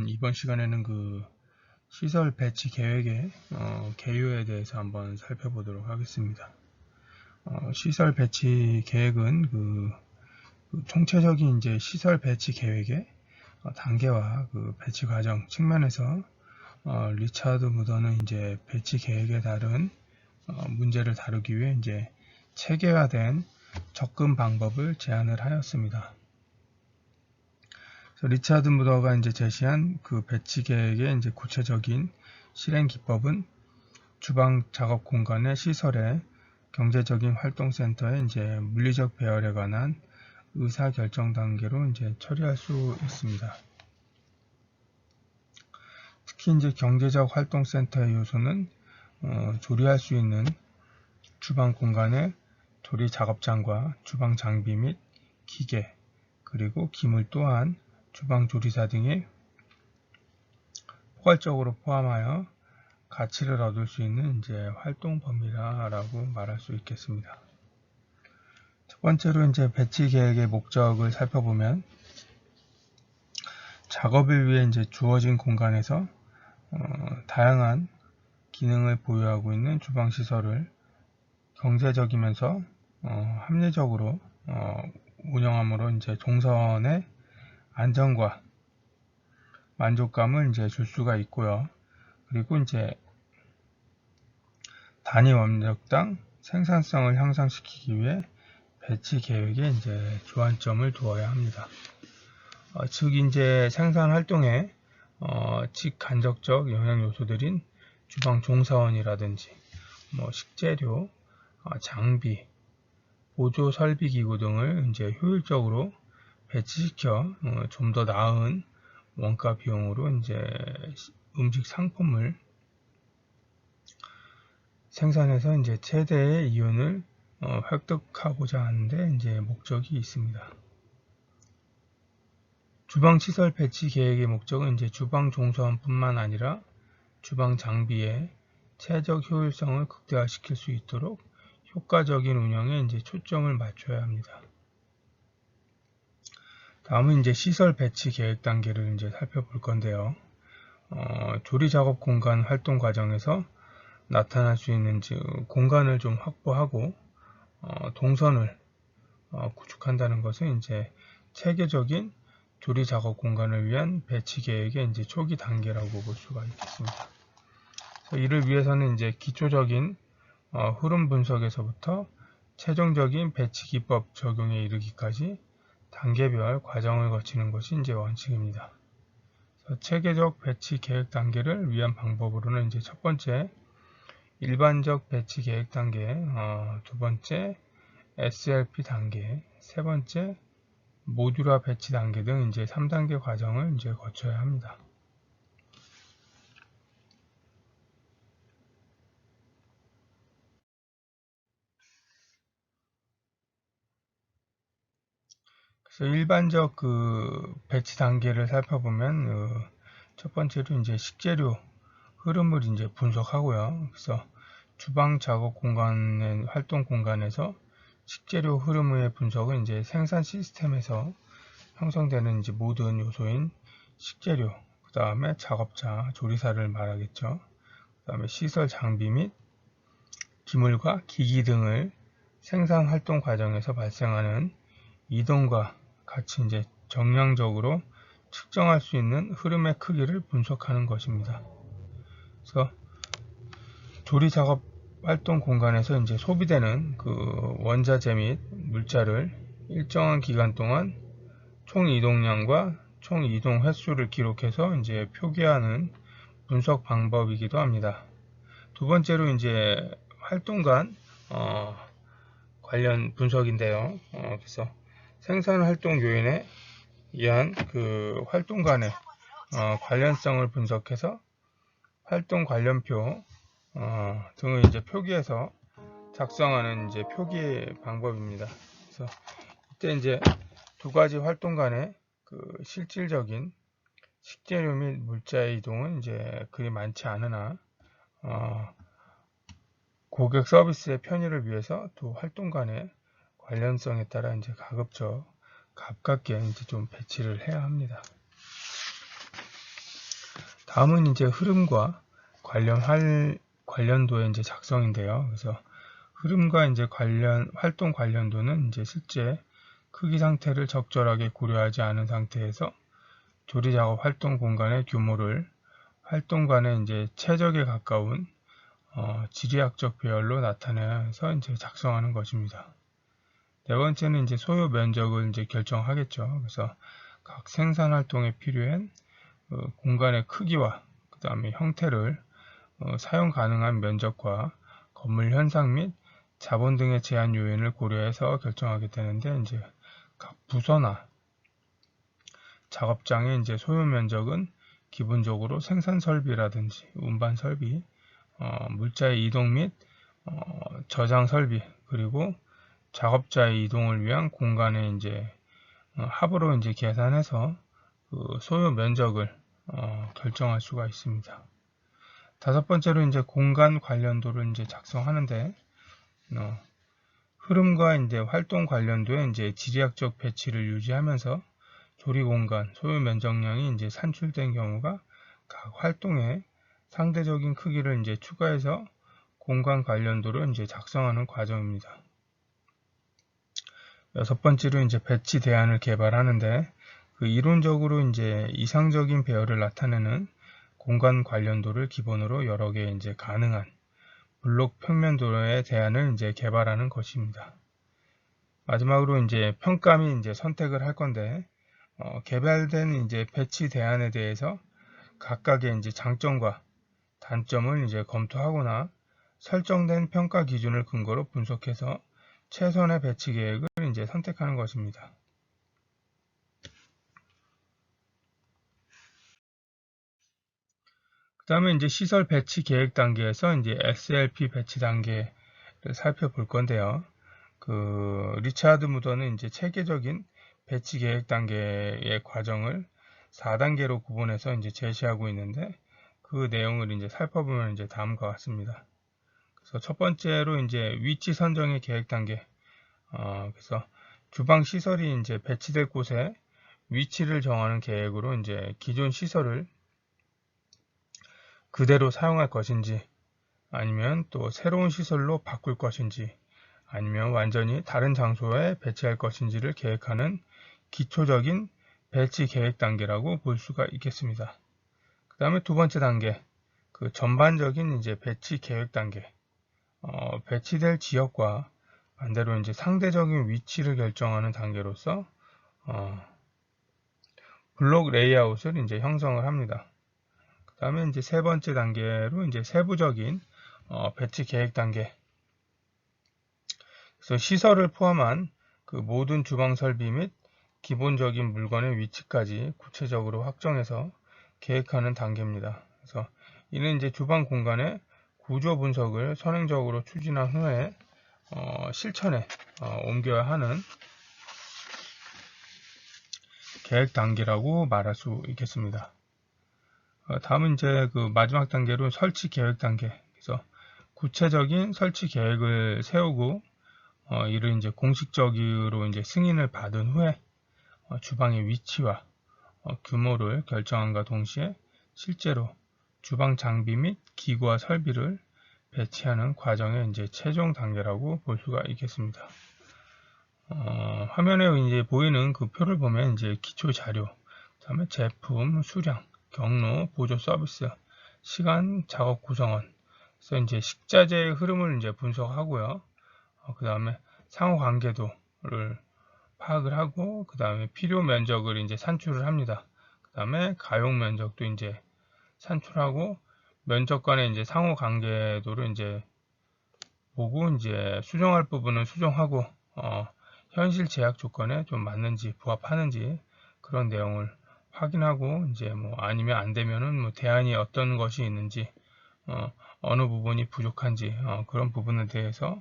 이번 시간에는 시설 배치 계획의 개요에 대해서 한번 살펴보도록 하겠습니다. 시설 배치 계획은 총체적인 이제 시설 배치 계획의 단계와 배치 과정 측면에서 리차드 무더는 이제 배치 계획에 따른 문제를 다루기 위해 이제 체계화된 접근 방법을 제안을 하였습니다. 리차드 무더가 이제 제시한 배치 계획의 이제 구체적인 실행 기법은 주방 작업 공간의 시설의 경제적인 활동센터의 이제 물리적 배열에 관한 의사 결정 단계로 이제 처리할 수 있습니다. 특히 이제 경제적 활동센터의 요소는 조리할 수 있는 주방 공간의 조리 작업장과 주방 장비 및 기계, 그리고 기물 또한 주방 조리사 등의 포괄적으로 포함하여 가치를 얻을 수 있는 이제 활동 범위라고 말할 수 있겠습니다. 첫 번째로 이제 배치 계획의 목적을 살펴보면 작업을 위해 이제 주어진 공간에서 다양한 기능을 보유하고 있는 주방 시설을 경제적이면서 합리적으로 운영함으로 이제 동선의 안정과 만족감을 이제 줄 수가 있고요. 그리고 이제 단위 원력당 생산성을 향상시키기 위해 배치 계획에 이제 주안점을 두어야 합니다. 즉 이제 생산 활동에 직간접적 영향 요소들인 주방 종사원이라든지 식재료, 장비, 보조 설비 기구 등을 이제 효율적으로 배치시켜 좀 더 나은 원가 비용으로 이제 음식 상품을 생산해서 이제 최대의 이윤을 획득하고자 하는데 이제 목적이 있습니다. 주방 시설 배치 계획의 목적은 이제 주방 종사원뿐만 아니라 주방 장비의 최적 효율성을 극대화시킬 수 있도록 효과적인 운영에 이제 초점을 맞춰야 합니다. 다음은 이제 시설 배치 계획 단계를 이제 살펴볼 건데요. 조리 작업 공간 활동 과정에서 나타날 수 있는 공간을 좀 확보하고 동선을 구축한다는 것은 이제 체계적인 조리 작업 공간을 위한 배치 계획의 이제 초기 단계라고 볼 수가 있겠습니다. 이를 위해서는 이제 기초적인 흐름 분석에서부터 최종적인 배치 기법 적용에 이르기까지 단계별 과정을 거치는 것이 이제 원칙입니다. 체계적 배치 계획 단계를 위한 방법으로는 이제 첫 번째 일반적 배치 계획 단계, 두 번째 SLP 단계, 세 번째 모듈화 배치 단계 등 이제 3단계 과정을 이제 거쳐야 합니다. 그래서 일반적 배치 단계를 살펴보면 첫 번째로 이제 식재료 흐름을 이제 분석하고요. 그래서 주방 작업 공간의 활동 공간에서 식재료 흐름의 분석은 이제 생산 시스템에서 형성되는 이제 모든 요소인 식재료, 그 다음에 작업자, 조리사를 말하겠죠. 그 다음에 시설 장비 및 기물과 기기 등을 생산 활동 과정에서 발생하는 이동과 같이 이제 정량적으로 측정할 수 있는 흐름의 크기를 분석하는 것입니다. 그래서 조리 작업 활동 공간에서 이제 소비되는 원자재 및 물자를 일정한 기간 동안 총 이동량과 총 이동 횟수를 기록해서 이제 표기하는 분석 방법이기도 합니다. 두 번째로 이제 활동간 관련 분석인데요. 그래서 생산 활동 요인에 의한 활동간의 관련성을 분석해서 활동 관련표 등을 이제 표기해서 작성하는 이제 표기 방법입니다. 그래서 이때 이제 두 가지 활동 간의 실질적인 식재료 및 물자의 이동은 이제 그리 많지 않으나 고객 서비스의 편의를 위해서 두 활동 간의 관련성에 따라 이제 가급적 가깝게 이제 좀 배치를 해야 합니다. 다음은 이제 흐름과 관련도의 이제 작성인데요. 그래서 흐름과 이제 활동 관련도는 이제 실제 크기 상태를 적절하게 고려하지 않은 상태에서 조리 작업 활동 공간의 규모를 활동간의 이제 최적에 가까운 지리학적 배열로 나타내서 이제 작성하는 것입니다. 네 번째는 이제 소요 면적을 이제 결정하겠죠. 그래서 각 생산 활동에 필요한 공간의 크기와 그 다음에 형태를 사용 가능한 면적과 건물 현상 및 자본 등의 제한 요인을 고려해서 결정하게 되는데 이제 각 부서나 작업장의 이제 소요 면적은 기본적으로 생산 설비라든지 운반 설비, 물자의 이동 및 저장 설비 그리고 작업자의 이동을 위한 공간의 이제 합으로 이제 계산해서 그 소요 면적을 결정할 수가 있습니다. 다섯 번째로 이제 공간 관련도를 이제 작성하는데 흐름과 이제 활동 관련도의 이제 지리학적 배치를 유지하면서 조리 공간 소요 면적량이 이제 산출된 경우가 각 활동의 상대적인 크기를 이제 추가해서 공간 관련도를 이제 작성하는 과정입니다. 여섯 번째로 이제 배치 대안을 개발하는데 그 이론적으로 이제 이상적인 배열을 나타내는 공간 관련도를 기본으로 여러 개 이제 가능한 블록 평면도의 대안을 이제 개발하는 것입니다. 마지막으로 이제 평가 및 이제 선택을 할 건데 개발된 이제 배치 대안에 대해서 각각의 이제 장점과 단점을 이제 검토하거나 설정된 평가 기준을 근거로 분석해서 최선의 배치 계획을 이제 선택하는 것입니다. 그 다음에 이제 시설 배치 계획 단계에서 이제 SLP 배치 단계를 살펴볼 건데요. 그 리차드 무더는 이제 체계적인 배치 계획 단계의 과정을 4단계로 구분해서 이제 제시하고 있는데 그 내용을 이제 살펴보면 이제 다음과 같습니다. 그래서 첫 번째로 이제 위치 선정의 계획 단계. 그래서 주방 시설이 이제 배치될 곳에 위치를 정하는 계획으로 이제 기존 시설을 그대로 사용할 것인지 아니면 또 새로운 시설로 바꿀 것인지 아니면 완전히 다른 장소에 배치할 것인지를 계획하는 기초적인 배치 계획 단계라고 볼 수가 있겠습니다. 그 다음에 두 번째 단계, 그 전반적인 이제 배치 계획 단계, 배치될 지역과 반대로 이제 상대적인 위치를 결정하는 단계로서 블록 레이아웃을 이제 형성을 합니다. 그 다음에 이제 세 번째 단계로 이제 세부적인 배치 계획 단계. 그래서 시설을 포함한 그 모든 주방 설비 및 기본적인 물건의 위치까지 구체적으로 확정해서 계획하는 단계입니다. 그래서 이는 이제 주방 공간의 구조 분석을 선행적으로 추진한 후에 실천에 옮겨야 하는 계획 단계라고 말할 수 있겠습니다. 다음은 이제 그 마지막 단계로 설치 계획 단계. 그래서 구체적인 설치 계획을 세우고 이를 이제 공식적으로 이제 승인을 받은 후에 주방의 위치와 규모를 결정함과 동시에 실제로 주방 장비 및 기구와 설비를 배치하는 과정의 이제 최종 단계라고 볼 수가 있겠습니다. 화면에 이제 보이는 그 표를 보면 이제 기초 자료, 그다음에 제품, 수량, 경로, 보조 서비스, 시간, 작업 구성원, 그래서 이제 식자재의 흐름을 이제 분석하고요. 그 다음에 상호 관계도를 파악을 하고, 그 다음에 필요 면적을 이제 산출을 합니다. 그 다음에 가용 면적도 이제 산출하고, 면적 간의 이제 상호 관계도를 이제 보고, 이제 수정할 부분은 수정하고, 현실 제약 조건에 좀 맞는지 부합하는지 그런 내용을 확인하고, 이제 뭐 아니면 안 되면은 뭐 대안이 어떤 것이 있는지, 어느 부분이 부족한지, 그런 부분에 대해서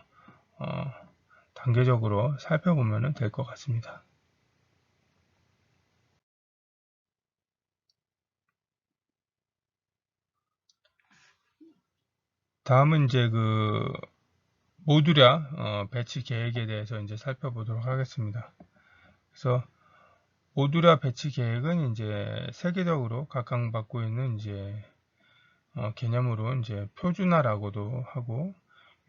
단계적으로 살펴보면 될 것 같습니다. 다음은 이제 그 모듈화 배치 계획에 대해서 이제 살펴보도록 하겠습니다. 그래서 모듈화 배치 계획은 이제 세계적으로 각광받고 있는 이제 개념으로 이제 표준화라고도 하고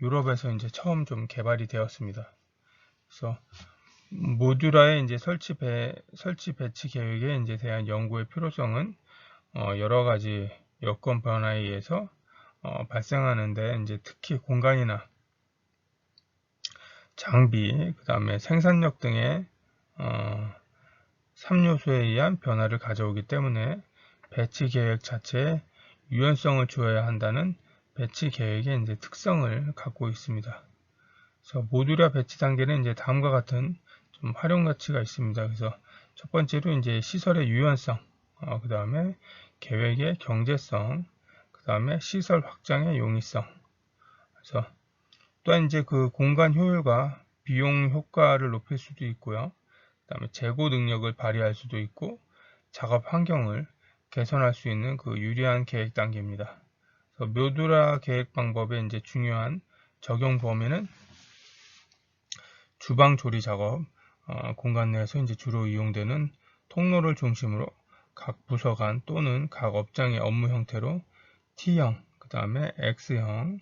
유럽에서 이제 처음 좀 개발이 되었습니다. 그래서 모듈화의 이제 설치 배치 계획에 이제 대한 연구의 필요성은 여러 가지 여건 변화에 의해서 발생하는데 이제 특히 공간이나 장비, 그 다음에 생산력 등의 3요소에 의한 변화를 가져오기 때문에 배치 계획 자체에 유연성을 주어야 한다는 배치 계획의 이제 특성을 갖고 있습니다. 그래서 모듈화 배치 단계는 이제 다음과 같은 좀 활용 가치가 있습니다. 그래서 첫 번째로 이제 시설의 유연성, 그 다음에 계획의 경제성, 그 다음에 시설 확장의 용이성. 그래서 또한 이제 그 공간 효율과 비용 효과를 높일 수도 있고요. 그 다음에 재고 능력을 발휘할 수도 있고 작업 환경을 개선할 수 있는 그 유리한 계획 단계입니다. 그래서 모듈화 계획 방법의 이제 중요한 적용 범위는 주방 조리 작업 공간 내에서 이제 주로 이용되는 통로를 중심으로 각 부서 간 또는 각 업장의 업무 형태로 T형, 그 다음에 X형으로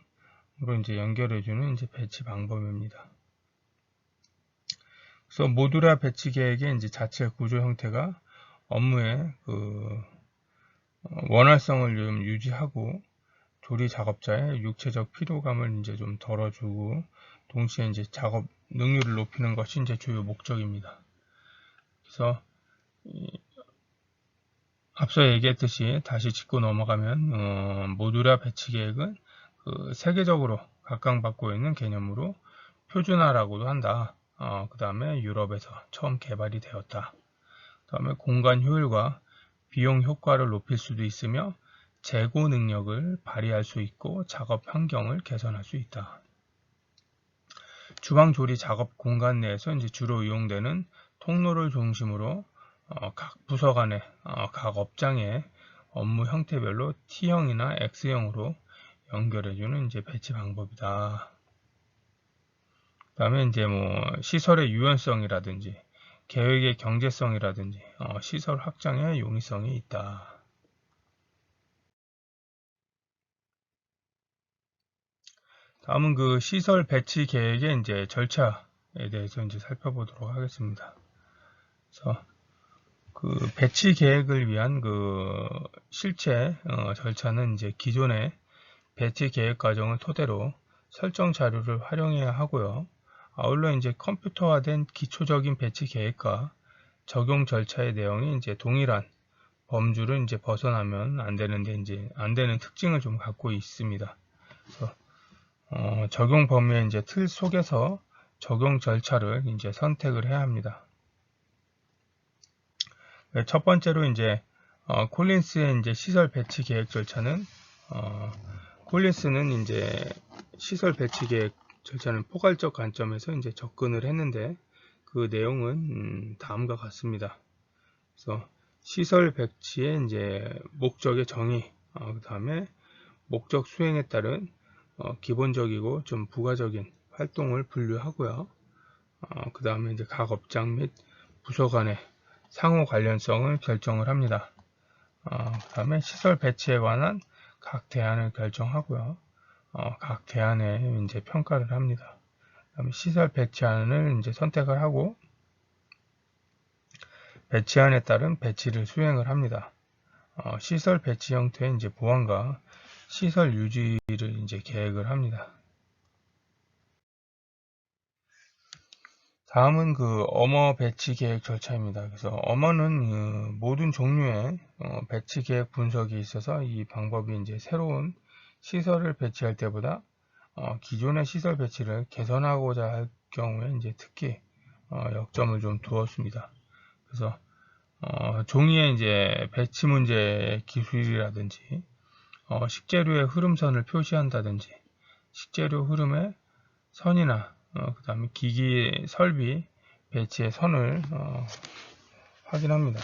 이제 연결해주는 이제 배치 방법입니다. 그래서 모듈화 배치 계획의 이제 자체 구조 형태가 업무의 그 원활성을 좀 유지하고 조리 작업자의 육체적 피로감을 이제 좀 덜어주고 동시에 이제 작업 능률을 높이는 것이 이제 주요 목적입니다. 그래서 앞서 얘기했듯이 다시 짚고 넘어가면 모듈화 배치 계획은 그 세계적으로 각광받고 있는 개념으로 표준화라고도 한다. 그 다음에 유럽에서 처음 개발이 되었다. 그 다음에 공간 효율과 비용 효과를 높일 수도 있으며 재고 능력을 발휘할 수 있고 작업 환경을 개선할 수 있다. 주방 조리 작업 공간 내에서 이제 주로 이용되는 통로를 중심으로 각 부서 간의 각 업장의 업무 형태별로 T형이나 X형으로 연결해주는 이제 배치 방법이다. 그 다음에 이제 뭐 시설의 유연성이라든지 계획의 경제성이라든지 시설 확장의 용이성이 있다. 다음은 그 시설 배치 계획의 이제 절차에 대해서 이제 살펴보도록 하겠습니다. 그래서 그 배치 계획을 위한 그 실제 절차는 이제 기존의 배치 계획 과정을 토대로 설정 자료를 활용해야 하고요. 아울러 이제 컴퓨터화된 기초적인 배치 계획과 적용 절차의 내용이 이제 동일한 범주를 이제 벗어나면 안 되는데 이제 안 되는 특징을 좀 갖고 있습니다. 그래서 적용 범위의 이제 틀 속에서 적용 절차를 이제 선택을 해야 합니다. 첫 번째로 이제 콜린스의 이제 시설 배치 계획 절차는 콜린스는 이제 시설 배치 계획 절차는 포괄적 관점에서 이제 접근을 했는데 그 내용은 다음과 같습니다. 그래서 시설 배치의 이제 목적의 정의, 그 다음에 목적 수행에 따른 기본적이고 좀 부가적인 활동을 분류하고요. 그 다음에 이제 각 업장 및 부서 간의 상호 관련성을 결정을 합니다. 그 다음에 시설 배치에 관한 각 대안을 결정하고요. 각 대안에 이제 평가를 합니다. 그 다음에 시설 배치안을 이제 선택을 하고 배치안에 따른 배치를 수행을 합니다. 시설 배치 형태의 이제 보완과 시설 유지를 이제 계획을 합니다. 다음은 그 어머 배치 계획 절차입니다. 그래서 어머는 모든 종류의 배치 계획 분석이 있어서 이 방법이 이제 새로운 시설을 배치할 때보다 기존의 시설 배치를 개선하고자 할 경우에 이제 특히 역점을 좀 두었습니다. 그래서 종이에 이제 배치 문제 기술이라든지 식재료의 흐름선을 표시한다든지 식재료 흐름의 선이나 그 다음에 기기 설비 배치의 선을 확인합니다.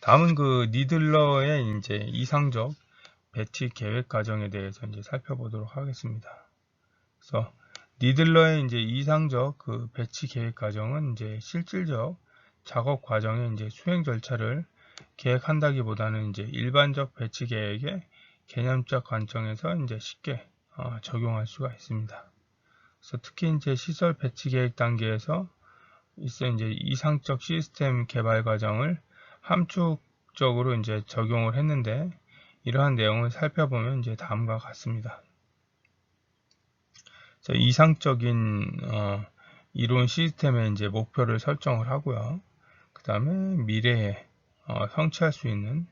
다음은 그 니들러의 이제 이상적 배치 계획 과정에 대해서 이제 살펴보도록 하겠습니다. 그래서 니들러의 이제 이상적 그 배치 계획 과정은 이제 실질적 작업 과정의 이제 수행 절차를 계획한다기보다는 이제 일반적 배치 계획의 개념적 관점에서 이제 쉽게 적용할 수가 있습니다. 그래서 특히 이제 시설 배치 계획 단계에서 이제 이상적 시스템 개발 과정을 함축적으로 이제 적용을 했는데, 이러한 내용을 살펴보면 이제 다음과 같습니다. 그래서 이상적인 이론 시스템의 이제 목표를 설정을 하고요. 그 다음에 미래에 성취할 수 있는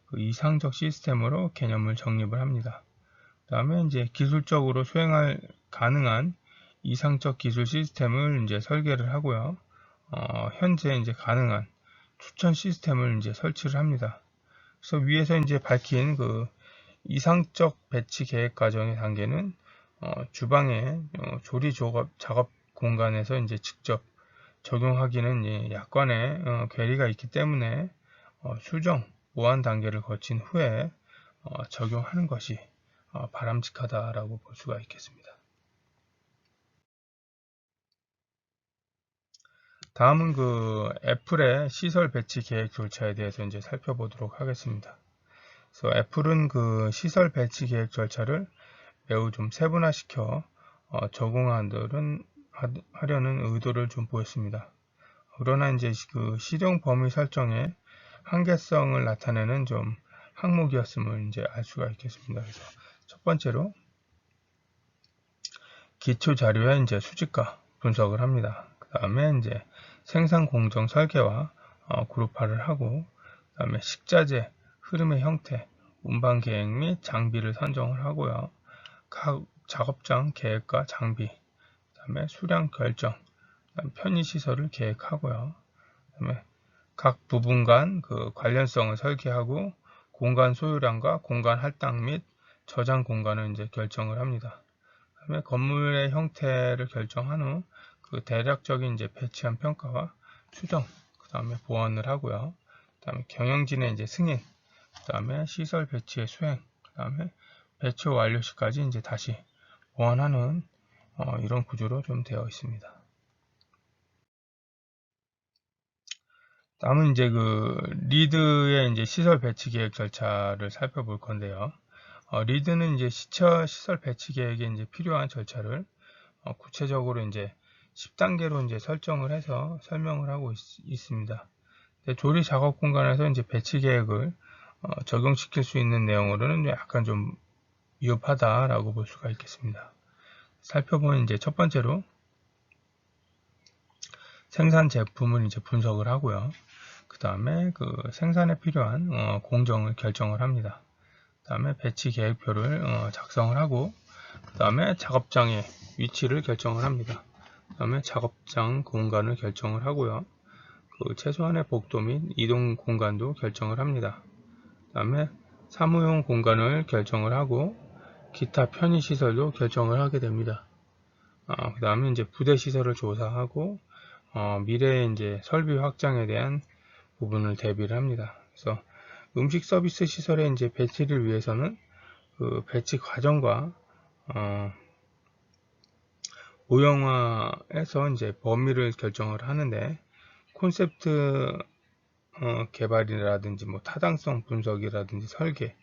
그 이상적 시스템으로 개념을 정립을 합니다. 그 다음에 이제 기술적으로 수행할 가능한 이상적 기술 시스템을 이제 설계를 하고요. 현재 이제 가능한 추천 시스템을 이제 설치를 합니다. 그래서 위에서 이제 밝힌 그 이상적 배치 계획 과정의 단계는 주방의 조리 작업 공간에서 이제 직접 적용하기는 약간의 괴리가 있기 때문에 수정, 보완 단계를 거친 후에 적용하는 것이 바람직하다라고 볼 수가 있겠습니다. 다음은 그 애플의 시설 배치 계획 절차에 대해서 이제 살펴보도록 하겠습니다. 그래서 애플은 그 시설 배치 계획 절차를 매우 좀 세분화시켜 적용하려는 의도를 좀 보였습니다. 그러나 이제 그 실용 범위 설정의 한계성을 나타내는 좀 항목이었음을 이제 알 수가 있겠습니다. 그래서 첫 번째로 기초 자료의 이제 수집과 분석을 합니다. 그 다음에 이제 생산 공정 설계와 그룹화를 하고, 그 다음에 식자재, 흐름의 형태, 운반 계획 및 장비를 선정을 하고요. 각 작업장 계획과 장비, 그 다음에 수량 결정, 그다음에 편의 시설을 계획하고요. 그다음에 각 부분 간 그 관련성을 설계하고 공간 소유량과 공간 할당 및 저장 공간을 이제 결정을 합니다. 그다음에 건물의 형태를 결정한 후 그 대략적인 이제 배치한 평가와 수정, 그다음에 보완을 하고요. 그다음에 경영진의 이제 승인, 그다음에 시설 배치의 수행, 그다음에 배치 완료 시까지 이제 다시 보완하는 이런 구조로 좀 되어 있습니다. 다음은 이제 그 리드의 이제 시설 배치 계획 절차를 살펴볼 건데요. 리드는 이제 시설 배치 계획에 이제 필요한 절차를 구체적으로 이제 10단계로 이제 설정을 해서 설명을 하고 있습니다. 조리 작업 공간에서 이제 배치 계획을 적용시킬 수 있는 내용으로는 약간 좀 위협하다라고 볼 수가 있겠습니다. 살펴보면 이제 첫 번째로 생산 제품을 이제 분석을 하고요. 그 다음에 그 생산에 필요한 공정을 결정을 합니다. 그 다음에 배치 계획표를 작성을 하고, 그 다음에 작업장의 위치를 결정을 합니다. 그 다음에 작업장 공간을 결정을 하고요. 그 최소한의 복도 및 이동 공간도 결정을 합니다. 그 다음에 사무용 공간을 결정을 하고 기타 편의 시설도 결정을 하게 됩니다. 그 다음에 이제 부대 시설을 조사하고 미래의 이제 설비 확장에 대한 부분을 대비를 합니다. 그래서 음식 서비스 시설의 이제 배치를 위해서는 그 배치 과정과 모형화에서 이제 범위를 결정을 하는데, 콘셉트 개발이라든지 뭐 타당성 분석이라든지 설계,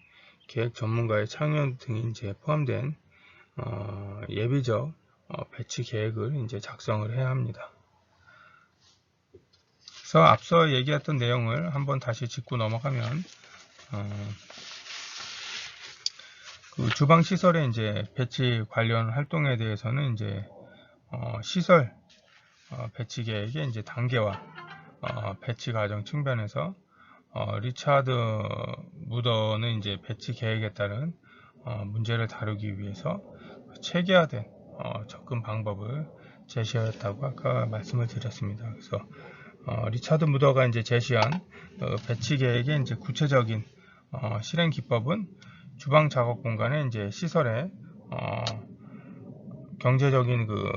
계획 전문가의 참여 등이 이제 포함된 예비적 배치 계획을 이제 작성을 해야 합니다. 그래서 앞서 얘기했던 내용을 한번 다시 짚고 넘어가면 그 주방 시설의 이제 배치 관련 활동에 대해서는 이제 시설 배치 계획의 이제 단계와 배치 과정 측면에서 리차드 무더는 이제 배치 계획에 따른 문제를 다루기 위해서 체계화된 접근 방법을 제시하였다고 아까 말씀을 드렸습니다. 그래서 리차드 무더가 이제 제시한 배치 계획의 이제 구체적인 실행 기법은 주방 작업 공간의 이제 시설의 경제적인 그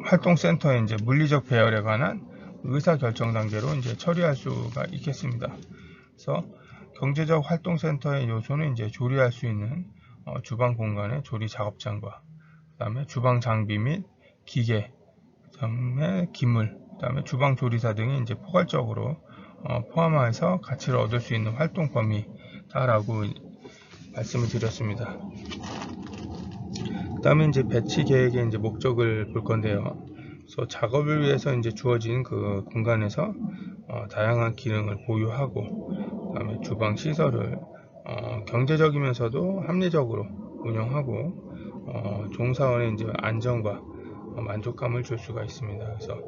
활동센터의 이제 물리적 배열에 관한 의사결정 단계로 이제 처리할 수가 있겠습니다. 그래서 경제적 활동센터의 요소는 이제 조리할 수 있는 주방 공간의 조리 작업장과, 그 다음에 주방 장비 및 기계, 그 다음에 기물, 그다음에 주방 조리사 등이 이제 포괄적으로 포함해서 가치를 얻을 수 있는 활동 범위다라고 말씀을 드렸습니다. 그다음에 이제 배치 계획의 이제 목적을 볼 건데요. 그래서 작업을 위해서 이제 주어진 그 공간에서 다양한 기능을 보유하고, 그다음에 주방 시설을 경제적이면서도 합리적으로 운영하고, 종사원의 이제 안정과 만족감을 줄 수가 있습니다. 그래서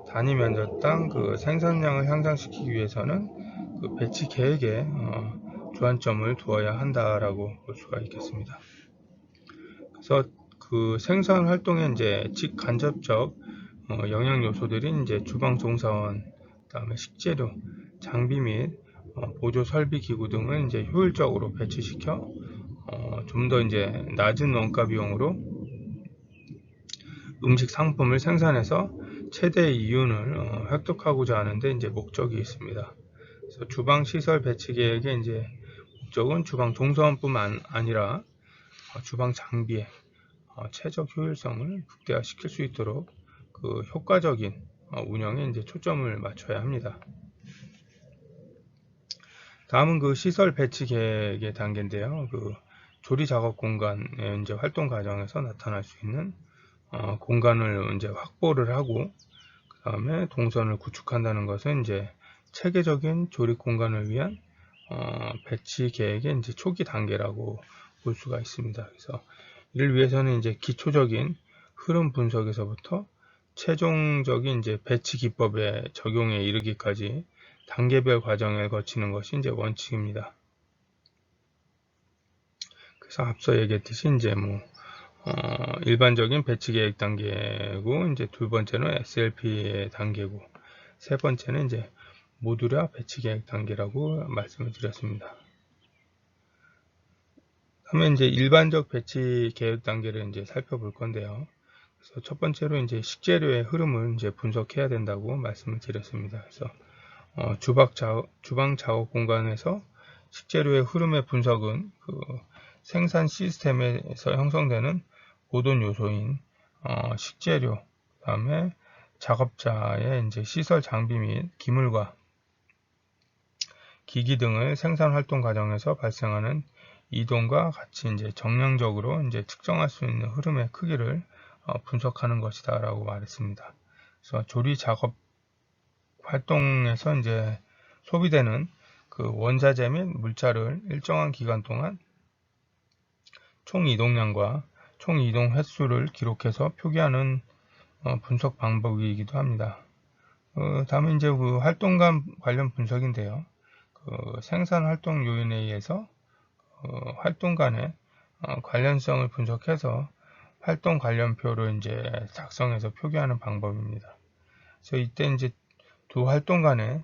단위 면적당 그 생산량을 향상시키기 위해서는 그 배치 계획에 주안점을 두어야 한다라고 볼 수가 있겠습니다. 그래서 그 생산 활동에 이제 직간접적 영향 요소들인 이제 주방 종사원, 그다음에 식재료, 장비 및 보조 설비 기구 등을 이제 효율적으로 배치시켜 좀 더 이제 낮은 원가 비용으로 음식 상품을 생산해서 최대의 이윤을 획득하고자 하는데 이제 목적이 있습니다. 그래서 주방 시설 배치 계획의 이제 목적은 주방 종사원뿐만 아니라 주방 장비의 최적 효율성을 극대화시킬 수 있도록 그 효과적인 운영에 이제 초점을 맞춰야 합니다. 다음은 그 시설 배치 계획의 단계인데요. 그 조리 작업 공간의 이제 활동 과정에서 나타날 수 있는 공간을 이제 확보를 하고, 그 다음에 동선을 구축한다는 것은 이제 체계적인 조리 공간을 위한 배치 계획의 이제 초기 단계라고 볼 수가 있습니다. 그래서 이를 위해서는 이제 기초적인 흐름 분석에서부터 최종적인 이제 배치 기법의 적용에 이르기까지 단계별 과정을 거치는 것이 이제 원칙입니다. 그래서 앞서 얘기했듯이 이제 일반적인 배치 계획 단계고, 이제 두 번째는 SLP의 단계고, 세 번째는 이제 모듈화 배치 계획 단계라고 말씀을 드렸습니다. 다음에 이제 일반적 배치 계획 단계를 이제 살펴볼 건데요. 그래서 첫 번째로 이제 식재료의 흐름을 이제 분석해야 된다고 말씀을 드렸습니다. 그래서 주방 작업 공간에서 식재료의 흐름의 분석은 그 생산 시스템에서 형성되는 모든 요소인 식재료, 그다음에 작업자의 이제 시설 장비 및 기물과 기기 등을 생산 활동 과정에서 발생하는 이동과 같이 이제 정량적으로 이제 측정할 수 있는 흐름의 크기를 분석하는 것이다라고 말했습니다. 그래서 조리 작업 활동에서 이제 소비되는 그 원자재 및 물자를 일정한 기간 동안 총 이동량과 총 이동 횟수를 기록해서 표기하는 분석 방법이기도 합니다. 다음에 이제 그 활동감 관련 분석인데요. 그 생산 활동 요인에 의해서 활동 간의 관련성을 분석해서 활동 관련표를 이제 작성해서 표기하는 방법입니다. 그래서 이때 이제 두 활동 간의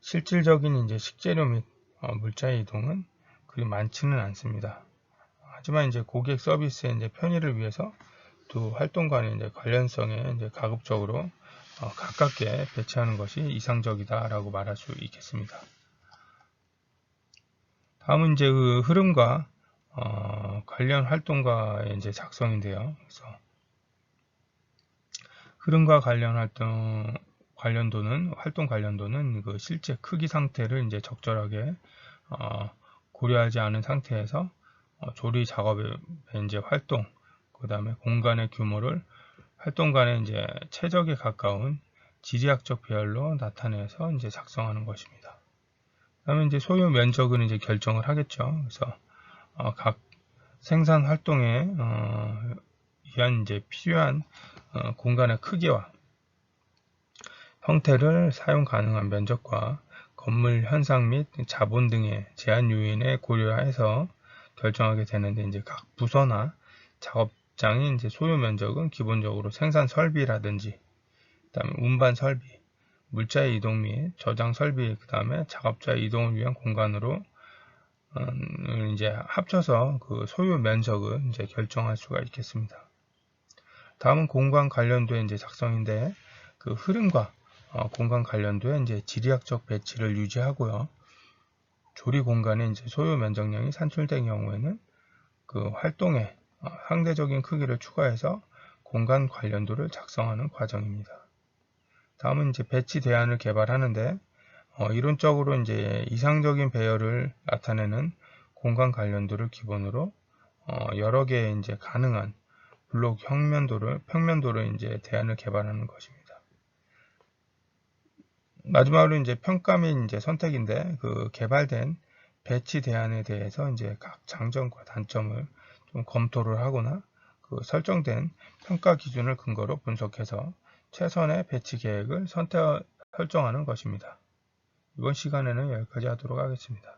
실질적인 이제 식재료 및 물자의 이동은 그리 많지는 않습니다. 하지만 이제 고객 서비스의 이제 편의를 위해서 두 활동 간의 이제 관련성에 이제 가급적으로 가깝게 배치하는 것이 이상적이다라고 말할 수 있겠습니다. 다음은 이제 그 흐름과 관련 활동과의 이제 작성인데요. 그래서 흐름과 관련 활동 관련도는 그 실제 크기 상태를 이제 적절하게 고려하지 않은 상태에서 조리 작업의 이제 활동, 그 다음에 공간의 규모를 활동 간의 이제 최적에 가까운 지리학적 배열로 나타내서 이제 작성하는 것입니다. 그다음에 이제 소요 면적은 이제 결정을 하겠죠. 그래서 각 생산 활동에 위한 이제 필요한 공간의 크기와 형태를 사용 가능한 면적과 건물 현상 및 자본 등의 제한 요인에 고려해서 결정하게 되는데, 이제 각 부서나 작업장의 이제 소요 면적은 기본적으로 생산 설비라든지, 그다음에 운반 설비, 물자의 이동 및 저장 설비, 그다음에 작업자의 이동을 위한 공간으로 이제 합쳐서 그 소요 면적을 이제 결정할 수가 있겠습니다. 다음은 공간 관련도의 이제 작성인데, 그 흐름과 공간 관련도의 이제 지리학적 배치를 유지하고요. 조리 공간의 이제 소요 면적량이 산출된 경우에는 그 활동에 상대적인 크기를 추가해서 공간 관련도를 작성하는 과정입니다. 다음은 이제 배치 대안을 개발하는데 이론적으로 이제 이상적인 배열을 나타내는 공간 관련도를 기본으로 여러 개의 이제 가능한 블록 평면도를 이제 대안을 개발하는 것입니다. 마지막으로 이제 평가 및 이제 선택인데 그 개발된 배치 대안에 대해서 이제 각 장점과 단점을 좀 검토를 하거나 그 설정된 평가 기준을 근거로 분석해서 최선의 배치 계획을 설정하는 것입니다. 이번 시간에는 여기까지 하도록 하겠습니다.